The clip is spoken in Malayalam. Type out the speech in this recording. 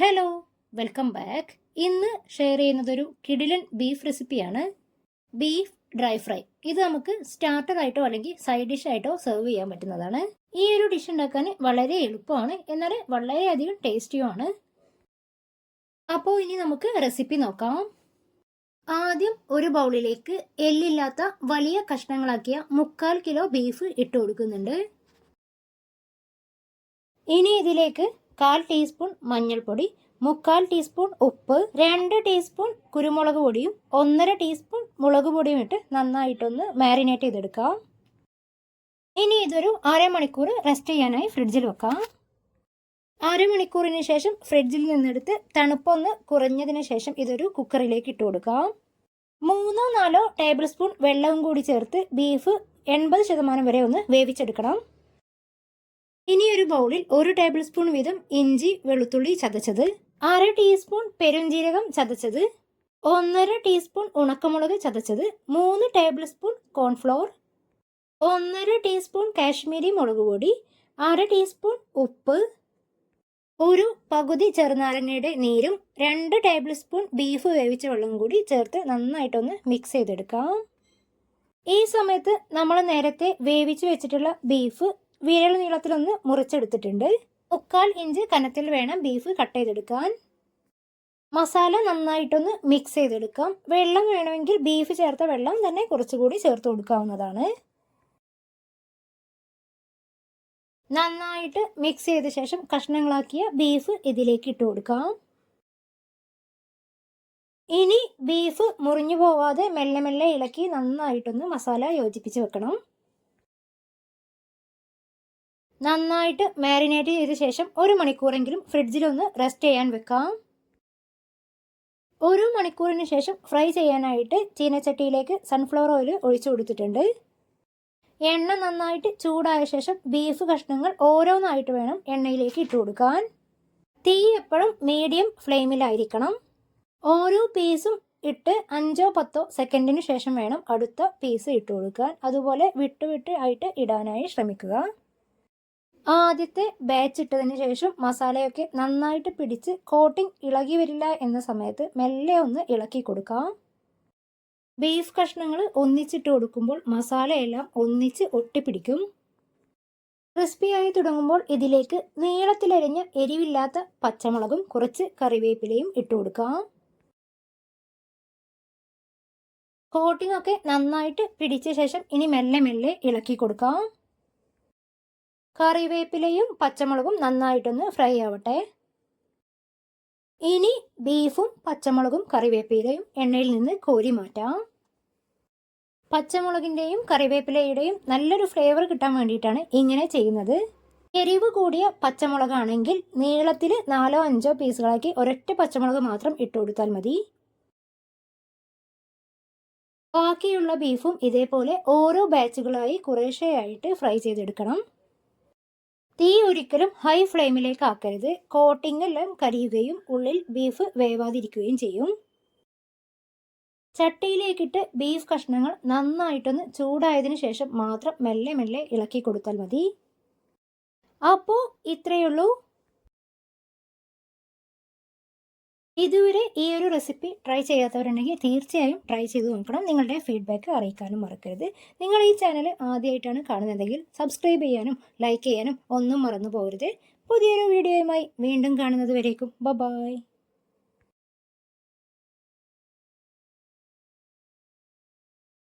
Hello, welcome back. ഇന്ന് ഷെയർ ചെയ്യുന്നത് ഒരു കിടിലൻ ബീഫ് റെസിപ്പിയാണ്. Beef dry fry. ഇത് നമുക്ക് സ്റ്റാർട്ടർ ആയിട്ടോ അല്ലെങ്കിൽ സൈഡ് ഡിഷ് ആയിട്ടോ സെർവ് ചെയ്യാൻ പറ്റുന്നതാണ്. ഈ ഒരു ഡിഷ് ഉണ്ടാക്കാൻ വളരെ എളുപ്പമാണ്, എന്നാൽ വളരെയധികം ടേസ്റ്റിയുമാണ്. അപ്പോൾ ഇനി നമുക്ക് റെസിപ്പി നോക്കാം. ആദ്യം ഒരു ബൗളിലേക്ക് എല്ലില്ലാത്ത വലിയ കഷ്ണങ്ങളാക്കിയ 3/4 കിലോ ബീഫ് ഇട്ട് കൊടുക്കുന്നുണ്ട്. ഇനി ഇതിലേക്ക് 1/4 ടീസ്പൂൺ മഞ്ഞൾപ്പൊടി, 3/4 ടീസ്പൂൺ ഉപ്പ്, 2 ടീസ്പൂൺ കുരുമുളക് പൊടിയും 1/2 ടീസ്പൂൺ മുളക് പൊടിയും ഇട്ട് നന്നായിട്ടൊന്ന് മാരിനേറ്റ് ചെയ്തെടുക്കാം. ഇനി ഇതൊരു അരമണിക്കൂർ റെസ്റ്റ് ചെയ്യാനായി ഫ്രിഡ്ജിൽ വെക്കാം. അരമണിക്കൂറിന് ശേഷം ഫ്രിഡ്ജിൽ നിന്നെടുത്ത് തണുപ്പൊന്ന് കുറഞ്ഞതിന് ശേഷം ഇതൊരു കുക്കറിലേക്ക് ഇട്ട് കൊടുക്കാം. 3-4 ടേബിൾ സ്പൂൺ വെള്ളവും കൂടി ചേർത്ത് ബീഫ് 80% വരെ ഒന്ന് വേവിച്ചെടുക്കണം. ഇനി ഒരു ബൗളിൽ 1 ടേബിൾ സ്പൂൺ വീതം ഇഞ്ചി വെളുത്തുള്ളി ചതച്ചത്, 1/2 ടീസ്പൂൺ പെരുംജീരകം ചതച്ചത്, 1/2 ടീസ്പൂൺ ഉണക്കമുളക് ചതച്ചത്, 3 table spoon cornflour, 1/2 teaspoon Kashmiri മുളക് പൊടി, 1/2 ടീസ്പൂൺ ഉപ്പ്, ഒരു പകുതി ചെറുനാരങ്ങയുടെ നീരും 2 ടേബിൾ സ്പൂൺ ബീഫ് വേവിച്ച വെള്ളം കൂടി ചേർത്ത് നന്നായിട്ടൊന്ന് മിക്സ് ചെയ്തെടുക്കാം. ഈ സമയത്ത് നമ്മൾ നേരത്തെ വേവിച്ച് വെച്ചിട്ടുള്ള ബീഫ് വിരൽ നീളത്തിലൊന്ന് മുറിച്ചെടുത്തിട്ടുണ്ട്. 3/4 ഇഞ്ച് കനത്തിൽ വേണം ബീഫ് കട്ട് ചെയ്തെടുക്കാൻ. മസാല നന്നായിട്ടൊന്ന് മിക്സ് ചെയ്തെടുക്കാം. വെള്ളം വേണമെങ്കിൽ ബീഫ് ചേർത്ത വെള്ളം തന്നെ കുറച്ചുകൂടി ചേർത്ത് കൊടുക്കാവുന്നതാണ്. നന്നായിട്ട് മിക്സ് ചെയ്ത ശേഷം കഷ്ണങ്ങളാക്കിയ ബീഫ് ഇതിലേക്ക് ഇട്ട് കൊടുക്കാം. ഇനി ബീഫ് മുറിഞ്ഞു പോവാതെ മെല്ലെ മെല്ലെ ഇളക്കി നന്നായിട്ടൊന്ന് മസാല യോജിപ്പിച്ച് വെക്കണം. നന്നായിട്ട് മാരിനേറ്റ് ചെയ്ത ശേഷം 1 മണിക്കൂറെങ്കിലും ഫ്രിഡ്ജിലൊന്ന് റെസ്റ്റ് ചെയ്യാൻ വെക്കാം. 1 മണിക്കൂറിന് ശേഷം ഫ്രൈ ചെയ്യാനായിട്ട് ചീനച്ചട്ടിയിലേക്ക് സൺഫ്ലവർ ഓയിൽ ഒഴിച്ചു കൊടുത്തിട്ടുണ്ട്. എണ്ണ നന്നായിട്ട് ചൂടായ ശേഷം ബീഫ് കഷ്ണങ്ങൾ ഓരോന്നായിട്ട് വേണം എണ്ണയിലേക്ക് ഇട്ട് കൊടുക്കാൻ. തീ എപ്പോഴും മീഡിയം ഫ്ലെയിമിലായിരിക്കണം. ഓരോ പീസും ഇട്ട് 5-10 സെക്കൻഡിന് ശേഷം വേണം അടുത്ത പീസ് ഇട്ട് കൊടുക്കാൻ. അതുപോലെ വിട്ട് ആയിട്ട് ഇടാനായി ശ്രമിക്കുക. ആദ്യത്തെ ബാച്ച് ഇട്ടതിന് ശേഷം മസാലയൊക്കെ നന്നായിട്ട് പിടിച്ച് കോട്ടിംഗ് ഇളകി വരില്ല എന്ന സമയത്ത് മെല്ലെ ഒന്ന് ഇളക്കി കൊടുക്കാം. ബീഫ് കഷ്ണങ്ങൾ ഒന്നിച്ചിട്ട് കൊടുക്കുമ്പോൾ മസാലയെല്ലാം ഒന്നിച്ച് ഒട്ടിപ്പിടിക്കും. ക്രിസ്പിയായി തുടങ്ങുമ്പോൾ ഇതിലേക്ക് നീളത്തിലരിഞ്ഞ എരിവില്ലാത്ത പച്ചമുളകും കുറച്ച് കറിവേപ്പിലയും ഇട്ട് കൊടുക്കാം. കോട്ടിംഗ് ഒക്കെ നന്നായിട്ട് പിടിച്ച ശേഷം ഇനി മെല്ലെ മെല്ലെ ഇളക്കി കൊടുക്കാം. കറിവേപ്പിലയും പച്ചമുളകും നന്നായിട്ടൊന്ന് ഫ്രൈ ആവട്ടെ. ഇനി ബീഫും പച്ചമുളകും കറിവേപ്പിലയും എണ്ണയിൽ നിന്ന് കോരി മാറ്റാം. പച്ചമുളകിൻ്റെയും കറിവേപ്പിലയുടെയും നല്ലൊരു ഫ്ലേവർ കിട്ടാൻ വേണ്ടിയിട്ടാണ് ഇങ്ങനെ ചെയ്യുന്നത്. എരിവ് കൂടിയ പച്ചമുളകാണെങ്കിൽ നീളത്തിൽ 4-5 പീസുകളാക്കി ഒരൊറ്റ പച്ചമുളക് മാത്രം ഇട്ട് കൊടുത്താൽ മതി. ബാക്കിയുള്ള ബീഫും ഇതേപോലെ ഓരോ ബാച്ചുകളായി കുറേശ്ശെയായിട്ട് ഫ്രൈ ചെയ്തെടുക്കണം. തീ ഒരിക്കലും ഹൈ ഫ്ലെയിമിലേക്ക് ആക്കരുത്. കോട്ടിംഗ് എല്ലാം കരിയുകയും ഉള്ളിൽ ബീഫ് വേവാതിരിക്കുകയും ചെയ്യും. ചട്ടിയിലേക്കിട്ട് ബീഫ് കഷ്ണങ്ങൾ നന്നായിട്ടൊന്ന് ചൂടായതിനു ശേഷം മാത്രം മെല്ലെ മെല്ലെ ഇളക്കി കൊടുത്താൽ മതി. അപ്പോൾ ഇത്രയുള്ളൂ. ഇതുവരെ ഈ ഒരു റെസിപ്പി ട്രൈ ചെയ്യാത്തവരുണ്ടെങ്കിൽ തീർച്ചയായും ട്രൈ ചെയ്ത് നോക്കണം. നിങ്ങളുടെ ഫീഡ്ബാക്ക് അറിയിക്കാനും മറക്കരുത്. നിങ്ങൾ ഈ ചാനൽ ആദ്യമായിട്ടാണ് കാണുന്നതെങ്കിൽ സബ്സ്ക്രൈബ് ചെയ്യാനും ലൈക്ക് ചെയ്യാനും ഒന്നും മറന്നു പോകരുത്. പുതിയൊരു വീഡിയോയുമായി വീണ്ടും കാണുന്നത് വരേക്കും ബൈ.